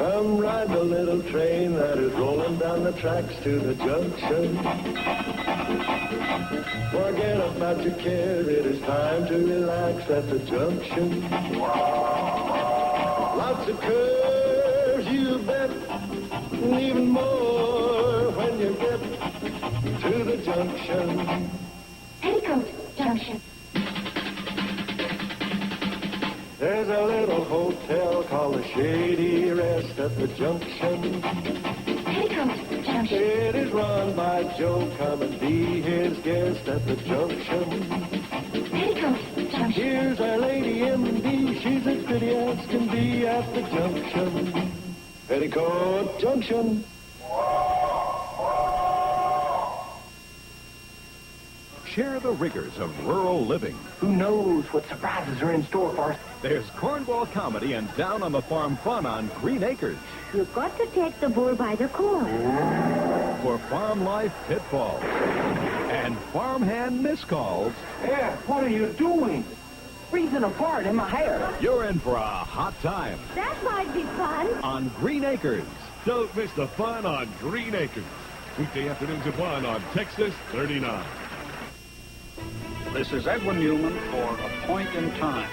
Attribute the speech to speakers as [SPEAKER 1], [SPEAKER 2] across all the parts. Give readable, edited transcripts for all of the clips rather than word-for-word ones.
[SPEAKER 1] Come ride the little train that is rolling down the tracks to the junction. Forget about your care, it is time to relax at the junction. Lots of curves, you bet, and even more when you get to the junction.
[SPEAKER 2] Petticoat Junction.
[SPEAKER 1] There's a little hotel called the Shady Rest at the junction.
[SPEAKER 2] Petticoat Junction.
[SPEAKER 1] It is run by Joe. Come and be his guest at the junction.
[SPEAKER 2] Petticoat Junction.
[SPEAKER 1] Here's our lady M.D. She's as pretty as can be at the junction. Petticoat Junction.
[SPEAKER 3] Share the rigors of rural living.
[SPEAKER 4] Who knows what surprises are in store for us?
[SPEAKER 3] There's cornball comedy and down on the farm fun on Green Acres.
[SPEAKER 2] You've got to take the bull by the corn.
[SPEAKER 3] For farm life pitfalls and farmhand miscalls,
[SPEAKER 4] Yeah, what are you doing? Freezing apart in my hair.
[SPEAKER 3] you're in for a hot time
[SPEAKER 2] That might be fun.
[SPEAKER 3] on Green Acres.
[SPEAKER 5] Don't miss the fun on Green Acres. Weekday afternoons at 1 on Texas 39.
[SPEAKER 6] This is Edwin Newman for A Point in Time.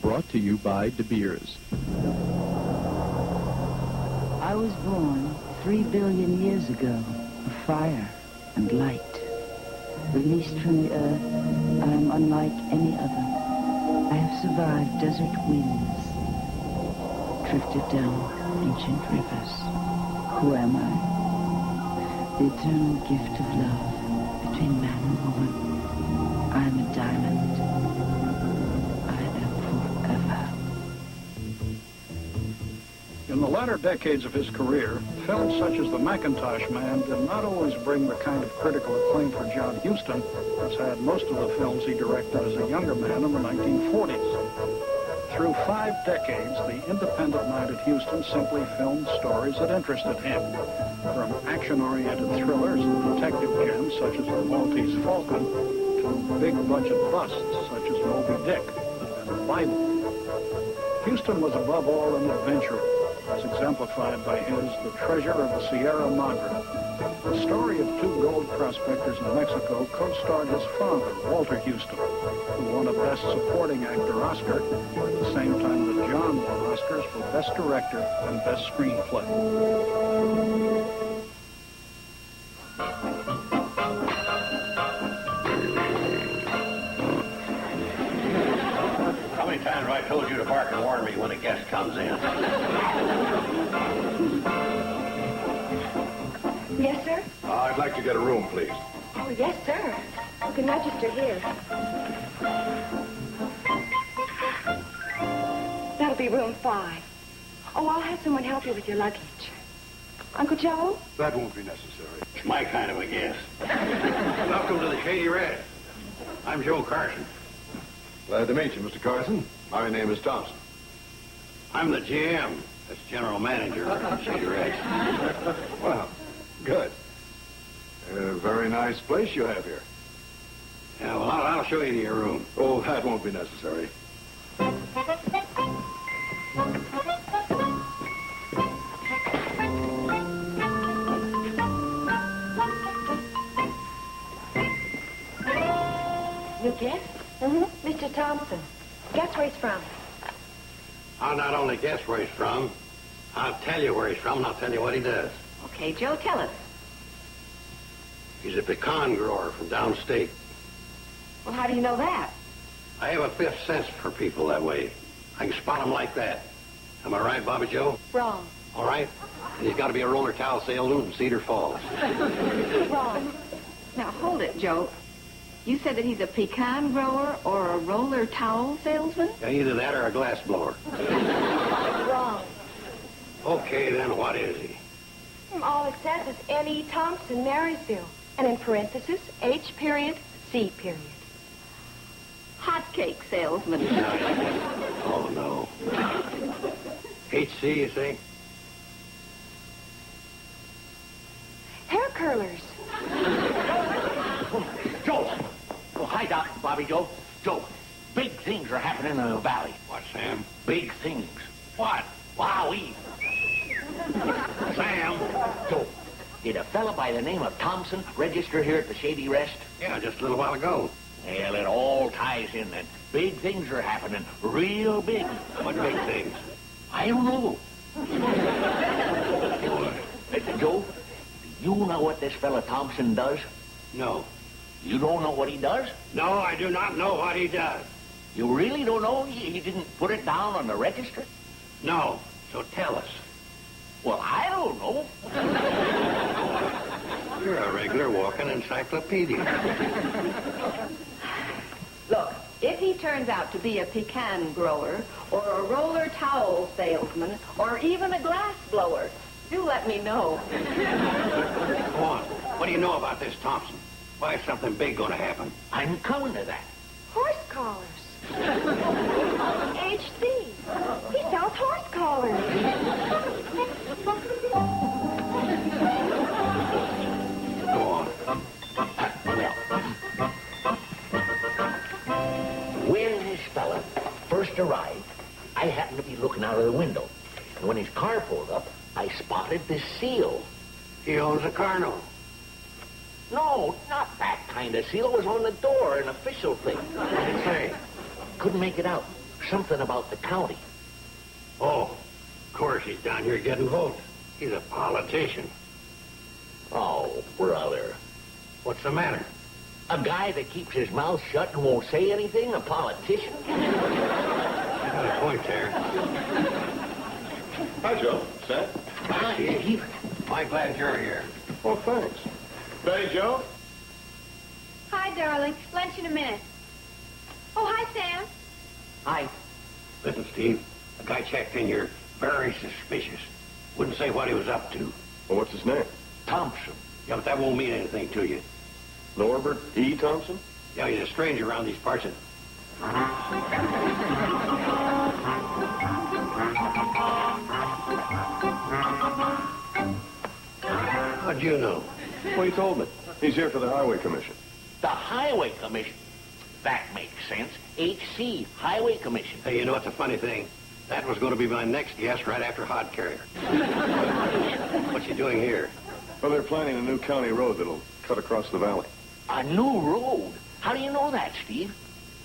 [SPEAKER 3] Brought to you by De Beers.
[SPEAKER 7] I was born 3 billion years ago of fire and light. Released from the earth, I am unlike any other. I have survived desert winds, drifted down ancient rivers. Who am I? The eternal gift of love between man and woman. I am a diamond. I am forever.
[SPEAKER 6] In the latter decades of his career, films such as The Macintosh Man did not always bring the kind of critical acclaim for John Huston as had most of the films he directed as a younger man in the 1940s. Through 5 decades, the independent-minded Huston simply filmed stories that interested him, from action-oriented thrillers and detective gems such as The Maltese Falcon to big-budget busts such as Moby Dick and The Bible. Huston was above all an adventurer, as exemplified by his The Treasure of the Sierra Madre. The story of 2 gold prospectors in Mexico co-starred his father, Walter Huston, who won a Best Supporting Actor Oscar at the same time that John won Oscars for Best Director and Best Screenplay.
[SPEAKER 8] How many times have I told you to bark and warn me when a guest comes in?
[SPEAKER 2] Yes, sir?
[SPEAKER 5] I'd like to get a room, please.
[SPEAKER 2] Oh, yes, sir. You can register here. That'll be room 5. Oh, I'll have someone help you with your luggage. Uncle Joe?
[SPEAKER 5] That won't be necessary.
[SPEAKER 8] It's my kind of a guest. Welcome to the Shady Rest. I'm Joe Carson.
[SPEAKER 5] Glad to meet you, Mr. Carson. My name is Thompson.
[SPEAKER 8] I'm the GM. That's General Manager of Shady Rest.
[SPEAKER 5] Well, good. A very nice place you have here.
[SPEAKER 8] Yeah, well, I'll show you to your room.
[SPEAKER 5] Oh, that won't be necessary.
[SPEAKER 2] Your guest? Mm-hmm. Mr. Thompson. Guess where he's from?
[SPEAKER 8] I'll not only guess where he's from, I'll tell you where he's from, and I'll tell you what he does.
[SPEAKER 2] Okay, Joe, tell us.
[SPEAKER 8] He's a pecan grower from downstate.
[SPEAKER 2] Well, how do you know that?
[SPEAKER 8] I have a 5th sense for people that way. I can spot them like that. Am I right, Bobby Joe?
[SPEAKER 2] Wrong.
[SPEAKER 8] All right. And he's got to be a roller towel salesman from Cedar Falls.
[SPEAKER 2] Wrong.
[SPEAKER 9] Now, hold it, Joe. You said that he's a pecan grower or a roller towel salesman?
[SPEAKER 8] Yeah, either that or a glass blower.
[SPEAKER 2] Wrong.
[SPEAKER 8] Okay, then what is he?
[SPEAKER 2] All it says is N.E. Thompson, Marysville. And in parentheses, H period, C period.
[SPEAKER 9] Hotcake salesman.
[SPEAKER 8] Oh, no. HC, you say?
[SPEAKER 2] Hair curlers.
[SPEAKER 4] Joe! Oh, hi, Doc. Bobby Joe. Joe,
[SPEAKER 10] Big things are happening in the valley.
[SPEAKER 8] What, Sam?
[SPEAKER 10] Big things.
[SPEAKER 8] What?
[SPEAKER 10] Wowee.
[SPEAKER 8] Sam?
[SPEAKER 10] So, did a fella by the name of Thompson register here at the Shady Rest?
[SPEAKER 8] Yeah, just a little while ago.
[SPEAKER 10] Well, it all ties in then. Big things are happening. Real big.
[SPEAKER 8] What big things?
[SPEAKER 10] I don't know. Joe, do you know what this fella Thompson does?
[SPEAKER 8] No.
[SPEAKER 10] You don't know what he does?
[SPEAKER 8] No, I do not know what he does.
[SPEAKER 10] You really don't know? He didn't put it down on the register?
[SPEAKER 8] No. So tell us.
[SPEAKER 10] Well, I don't know.
[SPEAKER 8] You're a regular walking encyclopedia.
[SPEAKER 9] Look, if he turns out to be a pecan grower, or a roller towel salesman, or even a glass blower, do let me know.
[SPEAKER 8] Go on. What do you know about this Thompson? Why is something big going to happen?
[SPEAKER 10] I'm coming to that.
[SPEAKER 2] Horse collars. HC. He sells horse collars.
[SPEAKER 8] Go on.
[SPEAKER 10] When this fella first arrived, I happened to be looking out of the window. And when his car pulled up, I spotted this seal.
[SPEAKER 8] He owns a carno.
[SPEAKER 10] No, not that kind of seal. It was on the door, an official thing.
[SPEAKER 8] What did it say?
[SPEAKER 10] Couldn't make it out. Something about the county.
[SPEAKER 8] Oh, of course, he's down here getting votes. He's a politician.
[SPEAKER 10] Oh, brother.
[SPEAKER 8] What's the matter?
[SPEAKER 10] A guy that keeps his mouth shut and won't say anything? A politician?
[SPEAKER 8] You got a point there.
[SPEAKER 3] Hi, Joe. Sam?
[SPEAKER 10] Hi, Steve.
[SPEAKER 8] I'm glad you're here.
[SPEAKER 3] Well, thanks. Betty, Joe?
[SPEAKER 2] Hi, darling. Lunch in a minute. Oh, hi, Sam.
[SPEAKER 10] Hi.
[SPEAKER 8] Listen, Steve, a guy checked in here, very suspicious. Wouldn't say what he was up to.
[SPEAKER 3] Well, what's his name?
[SPEAKER 10] Thompson.
[SPEAKER 8] Yeah, but that won't mean anything to you.
[SPEAKER 3] Norbert E. Thompson?
[SPEAKER 8] Yeah, he's a stranger around these parts. How'd you know?
[SPEAKER 3] Well, he told me. He's here for the Highway Commission.
[SPEAKER 10] The Highway Commission. That makes sense. HC, Highway Commission.
[SPEAKER 8] Hey, you know what's a funny thing? That was going to be my next guest right after Hod Carrier. What you doing here?
[SPEAKER 3] Well, they're planning a new county road that'll cut across the valley.
[SPEAKER 10] A new road? How do you know that, Steve?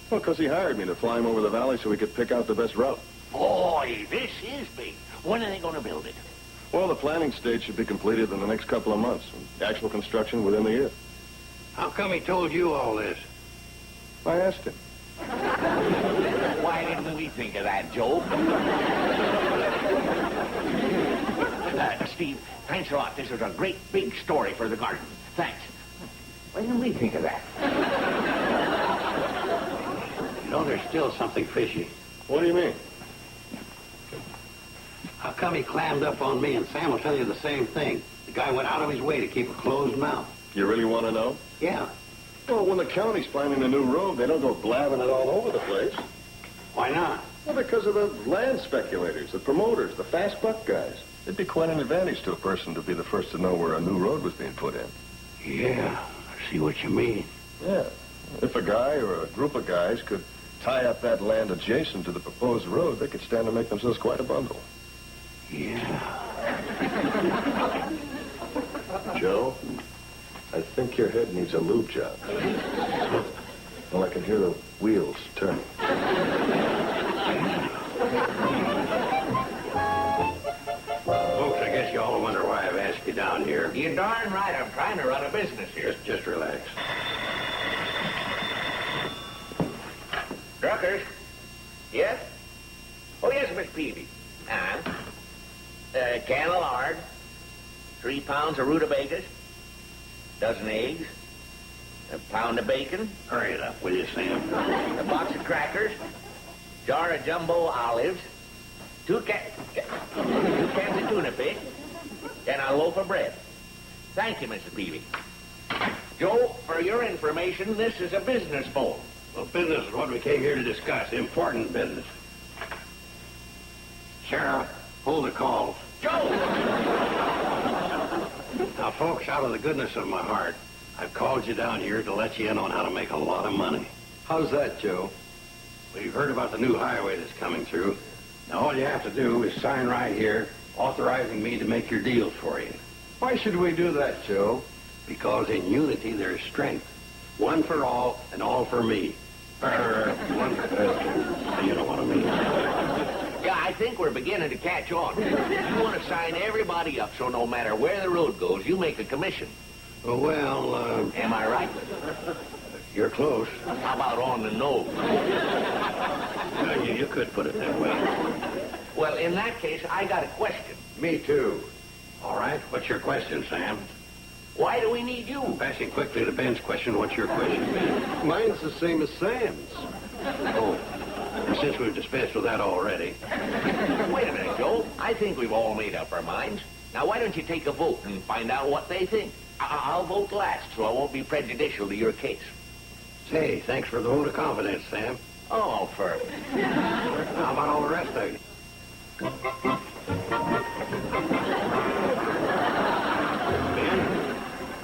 [SPEAKER 3] Well, because he hired me to fly him over the valley so he could pick out the best route.
[SPEAKER 10] Boy, this is big. When are they going to build it?
[SPEAKER 3] Well, the planning stage should be completed in the next couple of months. Actual construction within the year.
[SPEAKER 8] How come he told you all this?
[SPEAKER 3] I asked him.
[SPEAKER 10] Why didn't we think of that, Joe? Steve, thanks a lot. This is a great big story for the garden. Thanks. Why didn't we think of that?
[SPEAKER 8] You know, there's still something fishy.
[SPEAKER 3] What do you mean?
[SPEAKER 8] How come he clammed up on me, and Sam will tell you the same thing? The guy went out of his way to keep a closed mouth.
[SPEAKER 3] You really want to know?
[SPEAKER 8] Yeah.
[SPEAKER 3] Well, when the county's planning a new road, they don't go blabbing it all over the place.
[SPEAKER 8] Why not?
[SPEAKER 3] Well, because of the land speculators, the promoters, the fast buck guys. It'd be quite an advantage to a person to be the first to know where a new road was being put in.
[SPEAKER 8] Yeah, I see what you mean.
[SPEAKER 3] Yeah. If a guy or a group of guys could tie up that land adjacent to the proposed road, they could stand to make themselves quite a bundle.
[SPEAKER 8] Yeah.
[SPEAKER 3] Joe, I think your head needs a lube job. Well, I can hear the wheels turning.
[SPEAKER 8] Folks, I guess you all wonder why I've asked you down here.
[SPEAKER 10] You're darn right. I'm trying to run a business here.
[SPEAKER 8] Just relax.
[SPEAKER 10] Druckers? Yes? Oh, yes, Miss Peavy. A can of lard, 3 pounds of rutabagas, dozen eggs, a pound of bacon,
[SPEAKER 8] Hurry it up, will you, Sam?
[SPEAKER 10] a box of crackers, jar of jumbo olives, 2 cans of tuna fish, and a loaf of bread. Thank you, Mrs. Peavy. Joe, for your information, this is a business phone.
[SPEAKER 8] Well, business is what we came here to discuss. Important business. Sheriff, hold the calls.
[SPEAKER 10] Joe!
[SPEAKER 8] Now, folks, out of the goodness of my heart, I've called you down here to let you in on how to make a lot of money.
[SPEAKER 11] How's that, Joe?
[SPEAKER 8] Well, you've heard about the new highway that's coming through. Now, all you have to do is sign right here, authorizing me to make your deals for you.
[SPEAKER 3] Why should we do that, Joe?
[SPEAKER 8] Because in unity there is strength. One for all and all for me. You know what I mean.
[SPEAKER 10] Yeah, I think we're beginning to catch on. You want to sign everybody up so no matter where the road goes, you make a commission.
[SPEAKER 8] Well,
[SPEAKER 10] Am I right?
[SPEAKER 8] you're close.
[SPEAKER 10] How about on the nose?
[SPEAKER 8] You could put it that way.
[SPEAKER 10] Well, in that case, I got a question.
[SPEAKER 8] Me too. All right, what's your question, Sam?
[SPEAKER 10] Why do we need you?
[SPEAKER 8] Passing quickly to Ben's question, what's your question, Ben?
[SPEAKER 3] Mine's the same as Sam's.
[SPEAKER 8] Oh, and since we've dispensed with that already.
[SPEAKER 10] Wait a minute, Joe. I think we've all made up our minds. Now, why don't you take a vote and find out what they think? I'll vote last, so I won't be prejudicial to your case.
[SPEAKER 8] Say, thanks for the vote of confidence, Sam.
[SPEAKER 10] Oh, for...
[SPEAKER 8] How about all the rest of you?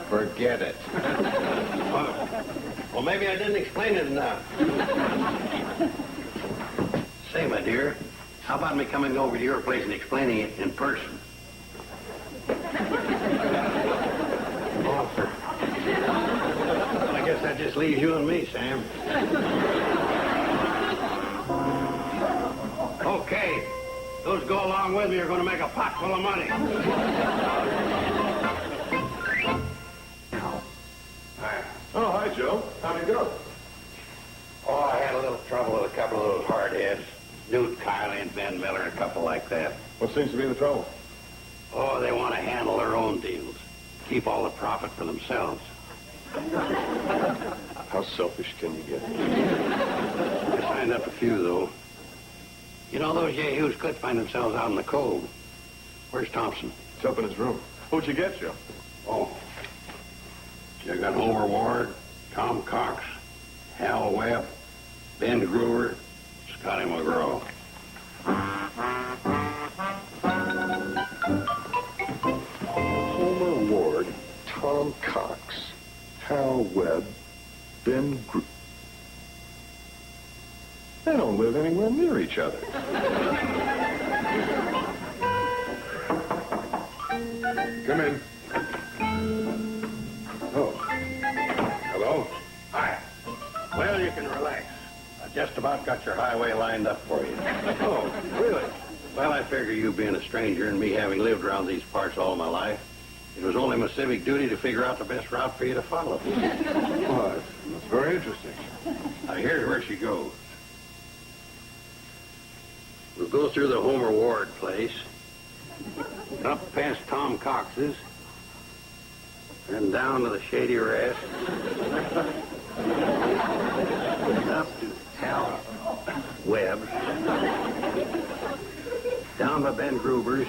[SPEAKER 3] Forget it.
[SPEAKER 8] Well, maybe I didn't explain it enough. Say, my dear, how about me coming over to your place and explaining it in person? Offer. Well, I guess that just leaves you and me, Sam. Okay. Those who go along with me are going to make a pot full of money.
[SPEAKER 3] Oh, hi, Joe. How'd it go?
[SPEAKER 8] Oh, I had a little trouble with a couple of those hardheads. Newt Kiley and Ben Miller and a couple like that.
[SPEAKER 3] What seems to be the trouble?
[SPEAKER 8] Oh, they want to handle their own deals. Keep all the profit for themselves.
[SPEAKER 3] How selfish can you get?
[SPEAKER 8] I signed up a few, though. You know, those yahoos could find themselves out in the cold. Where's Thompson?
[SPEAKER 3] It's up in his room. Who'd you get, Joe?
[SPEAKER 8] Oh. You got Homer Ward, Tom Cox, Hal Webb, Ben Gruber, Scotty McGraw.
[SPEAKER 3] Homer Ward, Tom Cox, Hal Webb, Ben Gru... They don't live anywhere near each other. Come in. Oh.
[SPEAKER 8] Hello? Hi. Well, you can relax. I just about got your highway lined up for you.
[SPEAKER 3] Oh, really?
[SPEAKER 8] Well, I figure you being a stranger and me having lived around these parts all my life, it was only my civic duty to figure out the best route for you to follow.
[SPEAKER 3] Oh, that's very interesting.
[SPEAKER 8] Now, here's where she goes. We'll go through the Homer Ward place, up past Tom Cox's, then down to the Shady Rest, up to Hal Webb's, down by Ben Gruber's,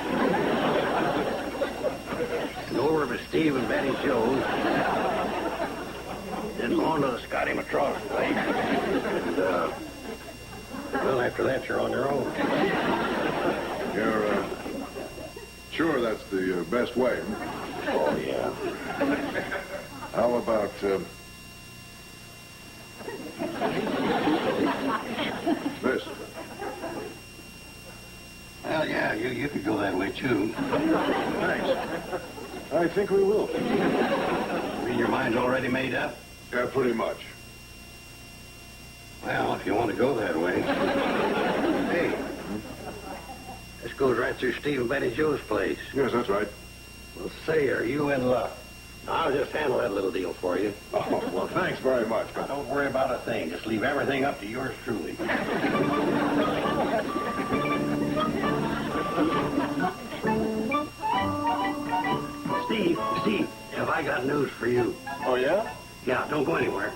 [SPEAKER 8] and over to Steve and Betty Joe's, then on to the Scotty McGraw's place, and, well, after that, you're on your own.
[SPEAKER 3] You're, sure that's the best way?
[SPEAKER 8] Oh, yeah.
[SPEAKER 3] How about, this?
[SPEAKER 8] Well, yeah, you could go that way, too.
[SPEAKER 3] Thanks. I think we will.
[SPEAKER 8] I mean, your mind's already made up?
[SPEAKER 3] Yeah, pretty much.
[SPEAKER 8] Well, if you want to go that way. Hey, this goes right through Steve and Betty Joe's place.
[SPEAKER 3] Yes, that's right.
[SPEAKER 8] Well, say, are you in luck? I'll just handle that little deal for you.
[SPEAKER 3] Oh, well, thanks very much,
[SPEAKER 8] Now,
[SPEAKER 3] but...
[SPEAKER 8] don't worry about a thing. Just leave everything up to yours truly. Steve, have I got news for you?
[SPEAKER 3] Oh, yeah?
[SPEAKER 8] Yeah, don't go anywhere.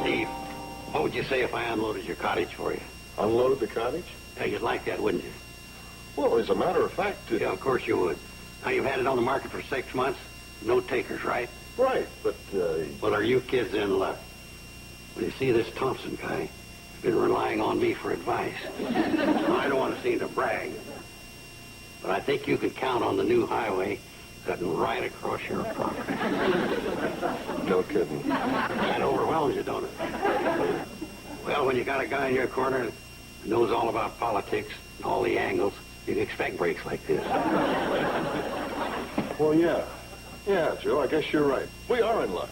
[SPEAKER 8] Steve, what would you say if I unloaded your cottage for you?
[SPEAKER 3] Unloaded the cottage?
[SPEAKER 8] Yeah, you'd like that, wouldn't you?
[SPEAKER 3] Well, as a matter of fact...
[SPEAKER 8] Yeah, of course you would. Now, you've had it on the market for 6 months. No takers, right?
[SPEAKER 3] Right, but,
[SPEAKER 8] Well, are you kids in luck? Well, you see, this Thompson guy has been relying on me for advice. Now, I don't want to seem to brag, but I think you can count on the new highway cutting right across your property.
[SPEAKER 3] No kidding.
[SPEAKER 8] That overwhelms you, don't it? Well, when you got a guy in your corner that knows all about politics and all the angles, you can expect breaks like this.
[SPEAKER 3] Well, yeah. Yeah, Joe, I guess you're right. We are in luck.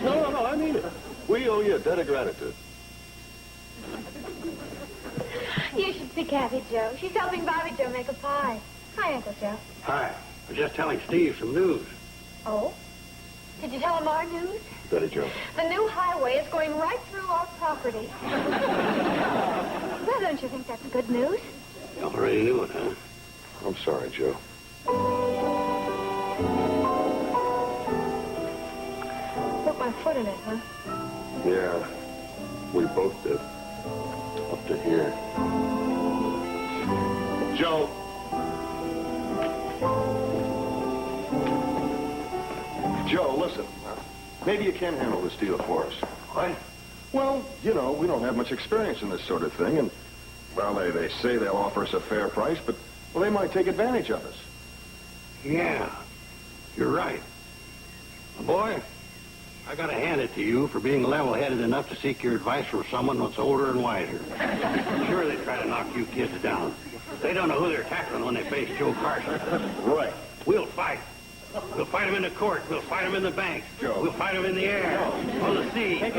[SPEAKER 3] No, I mean it. We owe you a debt of gratitude.
[SPEAKER 2] You should see Kathy, Joe. She's helping Bobby Joe make a pie. Hi, Uncle Joe.
[SPEAKER 8] Hi. I was just telling Steve some news.
[SPEAKER 2] Oh? Did you tell him our news?
[SPEAKER 3] Betty Joe.
[SPEAKER 2] The new highway is going right through our property. Well, don't you think that's good news?
[SPEAKER 8] You already knew it, huh?
[SPEAKER 3] I'm sorry, Joe.
[SPEAKER 2] Put my foot in it, huh?
[SPEAKER 3] Yeah, we both did. Up to here. Joe! Joe, listen. Maybe you can handle this deal for us.
[SPEAKER 8] What?
[SPEAKER 3] Well, you know, we don't have much experience in this sort of thing, and, well, they say they'll offer us a fair price, but, well, they might take advantage of us.
[SPEAKER 8] Yeah, you're right. Boy, I gotta hand it to you for being level-headed enough to seek your advice from someone that's older and wiser. Sure, they try to knock you kids down. They don't know who they're tackling when they face Joe Carson.
[SPEAKER 3] Right.
[SPEAKER 8] We'll fight. We'll fight them in the court. We'll fight them in the bank.
[SPEAKER 3] Joe.
[SPEAKER 8] We'll fight them in the air, on the sea, in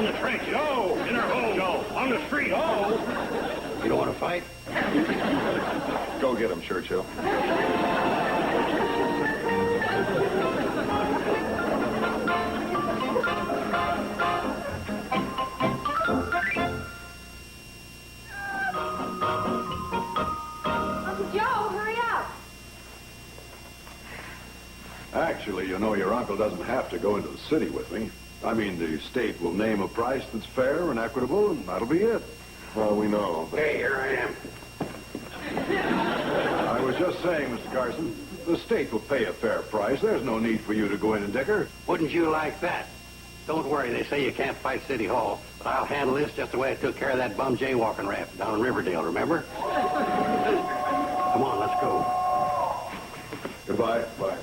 [SPEAKER 8] the trenches, in our homes, on the street. You don't want to fight?
[SPEAKER 3] Go get him, Churchill.
[SPEAKER 2] Uncle Joe, hurry up.
[SPEAKER 11] Actually, you know, your uncle doesn't have to go into the city with me. I mean, the state will name a price that's fair and equitable, and that'll be it.
[SPEAKER 3] Well, we know. But...
[SPEAKER 8] Hey, here I am.
[SPEAKER 11] I was just saying, Mr. Carson, the state will pay a fair price. There's no need for you to go in and dicker.
[SPEAKER 8] Wouldn't you like that? Don't worry, they say you can't fight City Hall, but I'll handle this just the way I took care of that bum jaywalking raft down in Riverdale, remember? Come on, let's go.
[SPEAKER 3] Goodbye. Bye.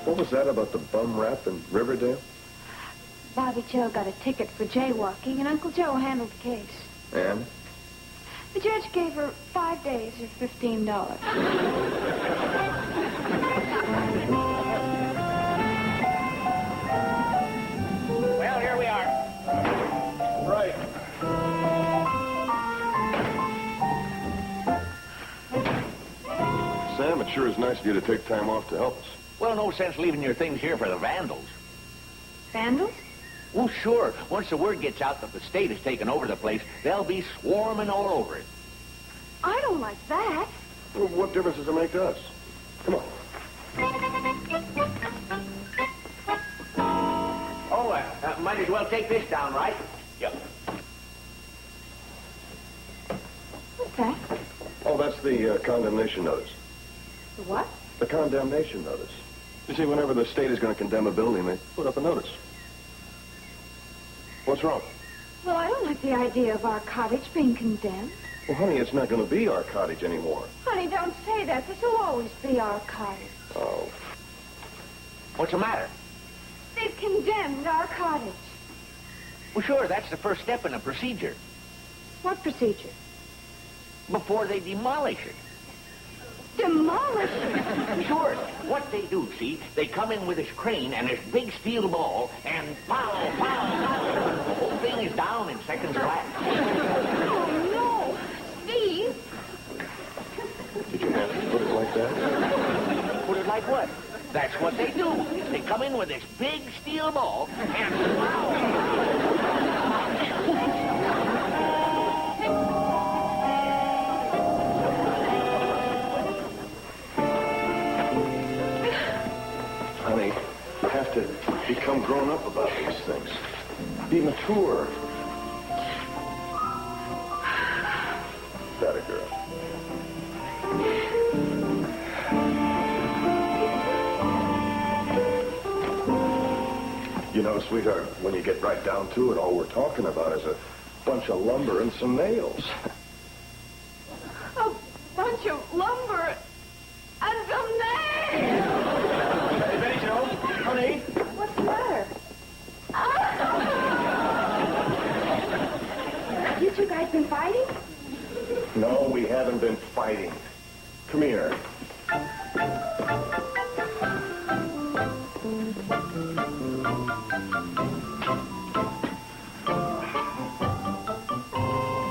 [SPEAKER 3] What was that about the bum rap in Riverdale?
[SPEAKER 2] Bobby Joe got a ticket for jaywalking, and Uncle Joe handled the case.
[SPEAKER 3] And?
[SPEAKER 2] The judge gave her 5 days or $15.
[SPEAKER 10] Well, here we are.
[SPEAKER 3] Right. Sam, it sure is nice of you to take time off to help us.
[SPEAKER 10] Well, no sense leaving your things here for the vandals.
[SPEAKER 2] Vandals?
[SPEAKER 10] Well, sure. Once the word gets out that the state has taken over the place, they'll be swarming all over it.
[SPEAKER 2] I don't like that.
[SPEAKER 3] Well, what difference does it make to us? Come on.
[SPEAKER 10] Oh, might as well take this down, right? Yep.
[SPEAKER 2] What's that?
[SPEAKER 3] Oh, that's the condemnation notice.
[SPEAKER 2] The what?
[SPEAKER 3] The condemnation notice. You see, whenever the state is going to condemn a building, they put up a notice. What's wrong?
[SPEAKER 2] Well, I don't like the idea of our cottage being condemned.
[SPEAKER 3] Well, honey, it's not going to be our cottage anymore.
[SPEAKER 2] Honey, don't say that. This will always be our cottage.
[SPEAKER 3] Oh.
[SPEAKER 10] What's the matter?
[SPEAKER 2] They've condemned our cottage.
[SPEAKER 10] Well, sure, that's the first step in the procedure.
[SPEAKER 2] What procedure?
[SPEAKER 10] Before they demolish it.
[SPEAKER 2] Demolish it?
[SPEAKER 10] Sure. What they do, see, they come in with this crane and this big steel ball, and pow, pow, pow. The whole thing is down in seconds flat.
[SPEAKER 2] Oh, no. Steve?
[SPEAKER 3] Did you have to put it like that?
[SPEAKER 10] Put it like what? That's what they do. They come in with this big steel ball, and pow.
[SPEAKER 3] Honey, you have to become grown up about these things. Be mature. That a girl. You know, sweetheart, when you get right down to it, all we're talking about is a bunch of lumber and some nails.
[SPEAKER 2] A bunch of lumber
[SPEAKER 3] No, we haven't been fighting. Come here.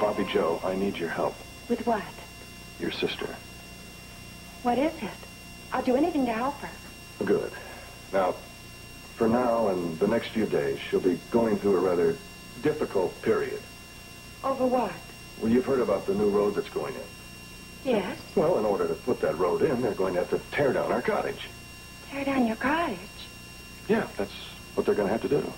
[SPEAKER 3] Bobby Joe, I need your help.
[SPEAKER 2] With what?
[SPEAKER 3] Your sister.
[SPEAKER 2] What is it? I'll do anything to help her.
[SPEAKER 3] Good. Now, for now and the next few days, she'll be going through a rather difficult period.
[SPEAKER 2] Over what?
[SPEAKER 3] Well, you've heard about the new road that's going in.
[SPEAKER 2] Yes.
[SPEAKER 3] Well, in order to put that road in, they're going to have to tear down our cottage.
[SPEAKER 2] Tear down your cottage?
[SPEAKER 3] Yeah, that's what they're going to have to do.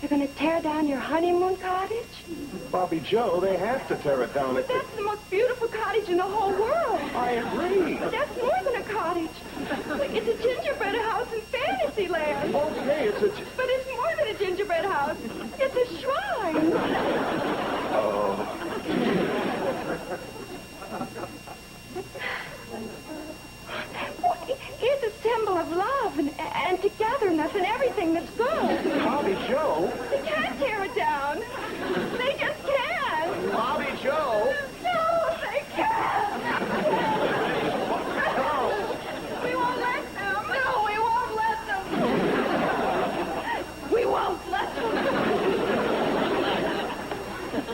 [SPEAKER 2] They're going to tear down your honeymoon cottage?
[SPEAKER 3] Bobby Joe, they have to tear it down.
[SPEAKER 2] But that's the most beautiful cottage in the whole world.
[SPEAKER 3] I agree.
[SPEAKER 2] But that's more than a cottage. It's a gingerbread house in Fantasyland.
[SPEAKER 3] Okay, it's a...
[SPEAKER 2] But it's more than a gingerbread house. It's a shrine.
[SPEAKER 3] Oh.
[SPEAKER 2] It's a symbol of love and togetherness and everything that's good.
[SPEAKER 3] Bobby Joe?
[SPEAKER 2] They can't tear it down. They just can't.
[SPEAKER 3] Bobby Joe?
[SPEAKER 2] No, they can't. No. We won't let them. No, we won't let them. We won't let them.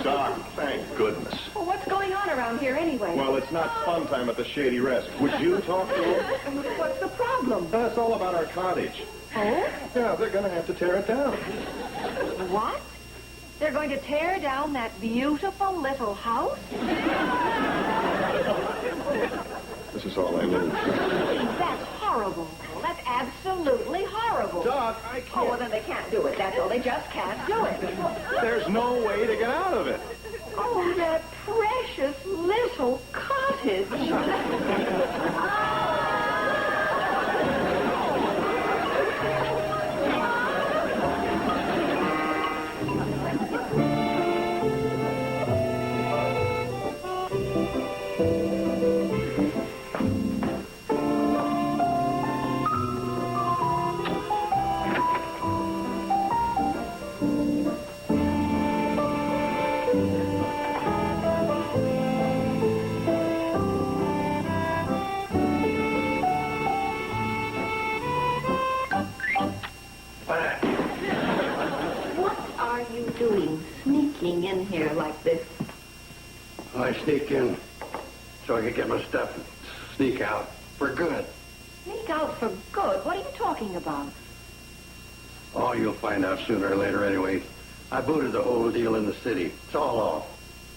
[SPEAKER 3] Doc, thank goodness.
[SPEAKER 9] Well, what's going on around here anyway?
[SPEAKER 3] Well, it's not fun time at the Shady Rest. Would you talk to them?
[SPEAKER 9] What's the problem?
[SPEAKER 3] It's all about our cottage.
[SPEAKER 9] Oh?
[SPEAKER 3] Yeah, they're going to have to tear it down.
[SPEAKER 9] What? They're going to tear down that beautiful little house?
[SPEAKER 3] This is all I need.
[SPEAKER 9] That's horrible. That's absolutely horrible.
[SPEAKER 3] Doc, I can't.
[SPEAKER 9] Oh, well, then they can't do it. That's all. They just can't do it.
[SPEAKER 3] There's no way to get out of it.
[SPEAKER 9] Oh, that precious little cottage. Doing sneaking in here like this?
[SPEAKER 8] I sneaked in so I could get my stuff and sneak out for good.
[SPEAKER 9] Sneak out for good? What are you talking about?
[SPEAKER 8] Oh, you'll find out sooner or later anyway. I booted the whole deal in the city. It's all off.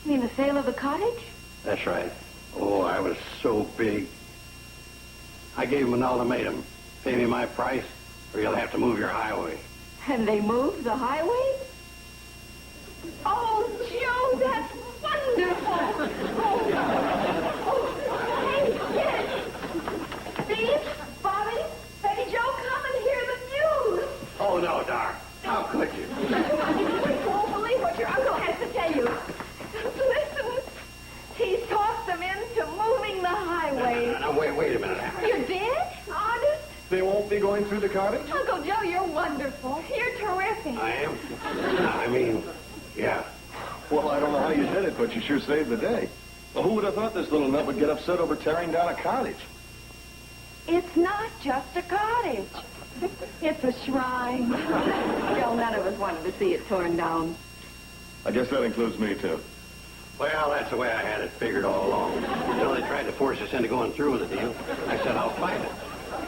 [SPEAKER 9] You mean the sale of the cottage?
[SPEAKER 8] That's right. Oh, I was so big. I gave them an ultimatum. Pay me my price or you'll have to move your highway.
[SPEAKER 9] And they moved the highway? Oh, Joe, that's wonderful. Steve, Bobby, Betty Joe, come and hear the news.
[SPEAKER 8] Oh, no, Doc. How could you?
[SPEAKER 9] You won't believe what your uncle has to tell you. Listen, he's talked them into moving the highway.
[SPEAKER 8] No, wait a minute.
[SPEAKER 9] You did? Honest?
[SPEAKER 3] They won't be going through the cottage?
[SPEAKER 9] Uncle Joe, you're wonderful. You're terrific.
[SPEAKER 8] I am? I mean, yeah.
[SPEAKER 3] Well, I don't know how you did it, but you sure saved the day. Well, who would have thought this little nut would get upset over tearing down a cottage?
[SPEAKER 2] It's not just a cottage. It's a shrine.
[SPEAKER 9] Joe, none of us wanted to see it torn down.
[SPEAKER 3] I guess that includes me, too.
[SPEAKER 8] Well, that's the way I had it figured all along. You know, they tried to force us into going through with the deal. I said, I'll fight it.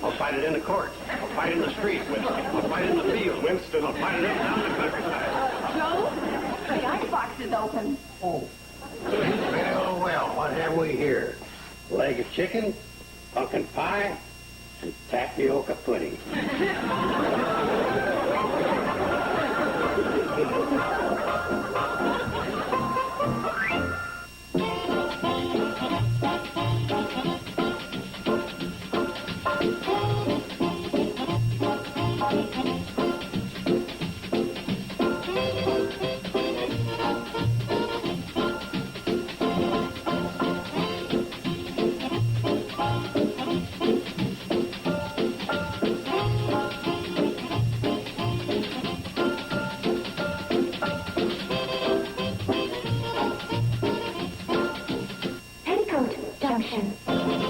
[SPEAKER 8] I'll fight it in the courts. I'll fight it in the streets. I'll fight it in the field.
[SPEAKER 3] Winston.
[SPEAKER 8] I'll fight it up down the countryside.
[SPEAKER 9] Joe, the icebox is open.
[SPEAKER 8] Oh. Well, what have we here? Leg of chicken, pumpkin pie, and tapioca pudding.
[SPEAKER 2] Junction.